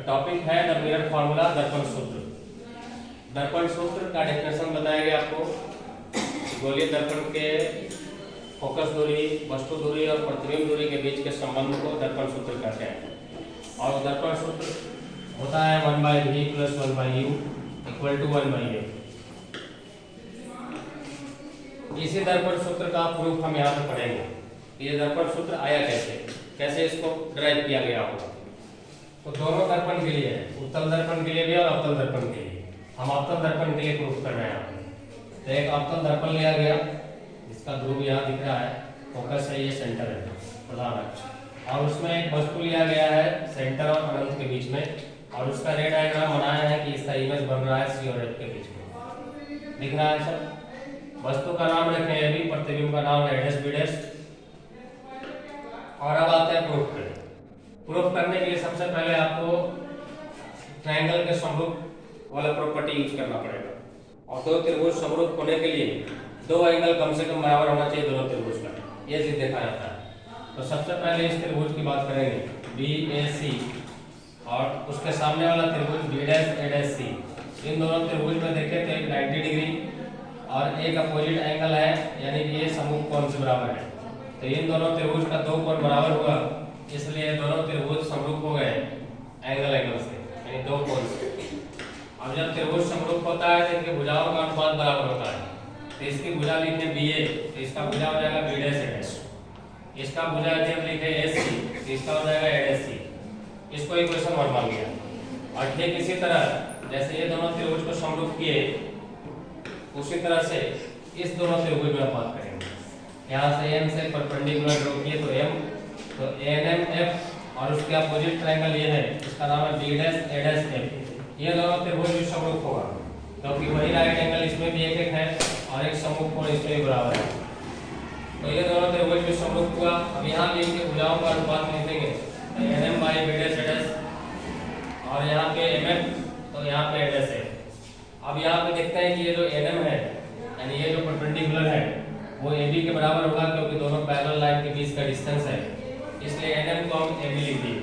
Topic है the mirror formula, दर्पण सूत्र। दर्पण सूत्र का डेफिनेशन बताया गया आपको। गोलीय दर्पण के फोकस दूरी, वस्तु दूरी और प्रतिबिंब दूरी के बीच के संबंध को दर्पण सूत्र कहते हैं। और दर्पण सूत्र होता है 1/v + 1/u = 1/a। इसी दर्पण सूत्र का प्रूफ हम यहाँ पे पढ़ेंगे। ये दर्पण सूत्र आया कैसे इसको ड्राइव किया गया होगा। तो दोनों दर्पण के लिए है, उत्तल दर्पण के लिए भी और अवतल दर्पण के लिए। हम अवतल दर्पण के लिए प्रूफ कर रहे हैं। तो एक अवतल दर्पण लिया गया, इसका ध्रुव यहाँ दिख रहा है, फोकस है, ये सेंटर है, प्रधान अक्ष। और उसमें एक वस्तु लिया गया है सेंटर और अनंत के बीच में, और उसका रे डायग्राम बनाया है कि इसका इमेज बन रहा है सी और एफ के बीच में, दिख रहा है सर। वस्तु का नाम रखें ए बी, प्रतिबिंब का नाम है एडस बीडस। और अब आते हैं प्रूफ पे। प्रूफ करने के लिए सबसे पहले आपको ट्रायंगल के समरूप वाला प्रॉपर्टी यूज करना पड़ेगा। और दो त्रिभुज समरूप होने के लिए दो एंगल कम से कम बराबर होना चाहिए दोनों त्रिभुज का, ये चीज देखा जाता है। तो सबसे पहले इस त्रिभुज की बात करेंगे BAC, और उसके सामने वाला त्रिभुज B'A'C। इन दोनों त्रिभुज में देखें तो एक 90 डिग्री और एक अपोजिट एंगल है, यानी कि ये समूह कोण से बराबर है। तो इन दोनों त्रिभुज का दो कोण बराबर हुआ, इसलिए दोनों त्रिभुज समरूप हो गए एंगल से, यानी दो कोण से। अब जब त्रिभुज समरूप होता है तो इनके भुजाओं का अनुपात बराबर होता है। तो इसकी भुजा लिखे BA, तो इसका भुजा हो जाएगा B'A'C। इसका भुजा जब लिखे AC, तो इसका हो जाएगा A'C। इसको इक्वेशन 1 मान लिया। और ठीक इसी तरह जैसे ये दोनों त्रिभुज को समरूप किए, उसी तरह से इस दोनों त्रिभुज में अनुपात करेंगे। यहाँ से M से परपेंडिकुलर ड्रॉ किए तो M, तो ANMF, और उसके अपोजिट ट्रायंगल ये है, इसका नाम है B'A'F। ये दोनों त्रिभुज भी समरूप होगा, क्योंकि वही राइट एंगल इसमें भी एक है और एक समरूप कोण इसमें भी बराबर है। तो ये दोनों त्रिभुज भी समरूप हुआ। अब यहाँ भी इनके भुजाओं का अनुपात लिखेंगे NM/B'A'S, और यहाँ पे MF, तो यहाँ पे A'F। अब यहाँ पे देखते हैं कि ये जो NM है, यानी ये जो परपेंडिकुलर है, वो AB के बराबर होगा, क्योंकि दोनों पैरेलल लाइन के बीच का डिस्टेंस है, इसलिए NM को हम AB लिख दिए।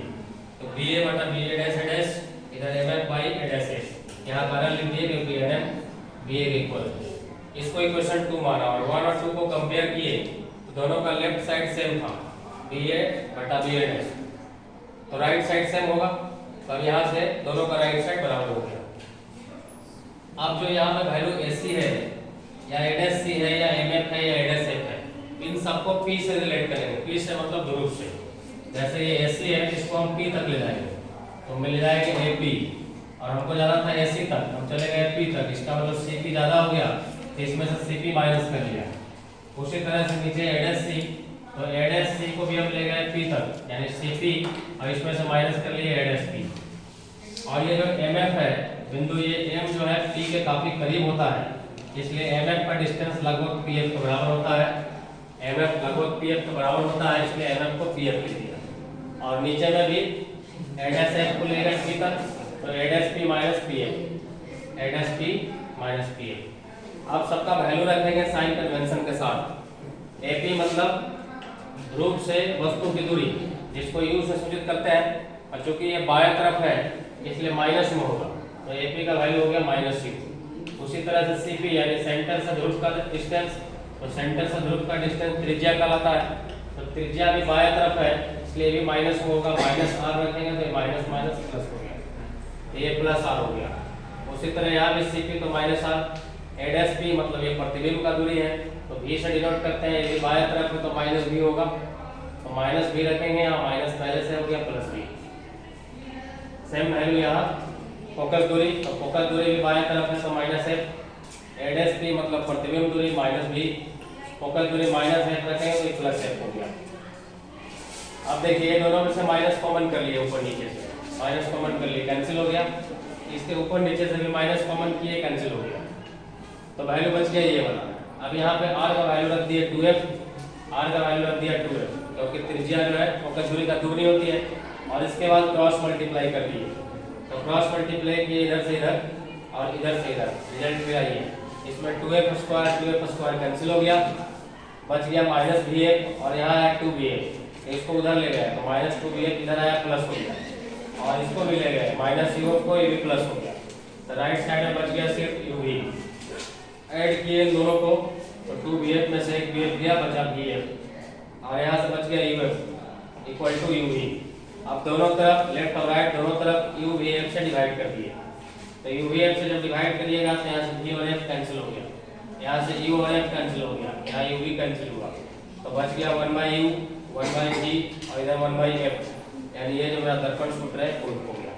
तो BA/BA', इधर MF/A'S, यहाँ कारण लिख दिए क्योंकि NM BA के इक्वल है। इसको इक्वेशन 2 माना, और 1 और 2 को कंपेयर किए तो दोनों का लेफ्ट साइड सेम था, BA/BA', तो राइट साइड सेम होगा। तो अब यहाँ से दोनों का राइट साइड बराबर हो गया। अब जो यहाँ पे वैल्यू AC है या A'C है या MF है या A'F है, इन सबको P से रिलेट करेंगे। P से मतलब ध्रुव से। जैसे ये AC है, इसको हम P तक ले जाएंगे, तो मिल जाएगा AP, और हमको जाना था AC तक, हम चले गए P तक। इसका मतलब CP ज्यादा हो गया, तो इसमें से CP माइनस कर लिया। उसी तरह से नीचे A'C, तो A'C को भी हम ले गए P तक, यानी CP, और इसमें से माइनस कर लिए A'P। और ये जो MF है बिंदु, ये M जो है P के काफी करीब होता है, इसलिए MF का डिस्टेंस लगभग PF के बराबर होता है। MF लगभग PF के बराबर होता है, इसलिए MF को PF लिख दिया। और नीचे में भी A'F को ले गए P तक, तो A'P - PF, A'P - PF। अब सबका वैल्यू रखेंगे साइन कन्वेंशन के साथ। AP मतलब ध्रुव से वस्तु की दूरी, जिसको U से सूचित करते हैं, और चूंकि ये बाएं तरफ है इसलिए माइनस में होगा, तो AP का वैल्यू हो गया -U। उसी तरह से CP यानी सेंटर से ध्रुव का डिस्टेंस, तो सेंटर से ध्रुव का डिस्टेंस त्रिज्या कहलाता है, तो त्रिज्या भी बाएं तरफ है इसलिए भी माइनस में होगा, -R रखेंगे तो ये माइनस माइनस प्लस हो गया, तो ये +R हो गया। उसी तरह यहाँ भी CP तो -R, A'P मतलब ये प्रतिबिंब का दूरी है, तो V से डिनोट करते हैं, ये बाएं तरफ है तो -V होगा, तो -V रखेंगे, यहाँ माइनस पहले से हो गया +V। सेम वैल्यू यहाँ फोकस दूरी, तो फोकस दूरी भी बाएं तरफ है तो -F, A'P मतलब प्रतिबिंब दूरी -V, फोकस दूरी -F रखेंगे तो ये +F हो गया। अब देखिए ये दोनों में से माइनस कॉमन कर लिए, ऊपर नीचे से माइनस कॉमन कर लिए, कैंसिल हो गया। इसके ऊपर नीचे से भी माइनस कॉमन किए, कैंसिल हो गया, तो वैल्यू बच गया ये वाला। अब यहाँ पे R का वैल्यू रख दिए 2F, R का वैल्यू रख दिया 2F, क्योंकि त्रिज्या जो है फोकस दूरी का दुगनी होती है। और इसके बाद क्रॉस मल्टीप्लाई कर लिए, तो क्रॉस मल्टीप्लाई किए इधर से इधर और इधर से इधर, रिजल्ट मेरा ये, इसमें 2F² कैंसिल हो गया, बच गया -VF, और यहाँ है 2VF, इसको उधर ले गए तो -2VF इधर आया प्लस हो गया, और और इसको भी ले गए माइनस यू को, ये भी प्लस हो गया, तो राइट साइड में बच गया सिर्फ यू ही। ऐड किए इन दोनों को तो 2bf में से एक bf गया, बचा bf और यहाँ से बच गया uf इक्वल टू यू ही। अब दोनों तरफ लेफ्ट और राइट दोनों तरफ u bf से डिवाइड कर दिए, तो u bf से जब डिवाइड करिएगा तो यहाँ से v और f कैंसिल हो गया, यहाँ से u और f कैंसिल हो गया, यहाँ u भी कैंसिल हुआ, तो बच गया 1/u 1/v और इधर 1/f, यानी ये जो मेरा दर्पण सूत्र है प्रूफ हो गया।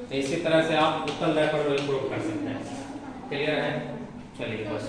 तो इसी तरह से आप उत्तल दर्पण को प्रूफ कर सकते हैं। क्लियर है? चलिए बस।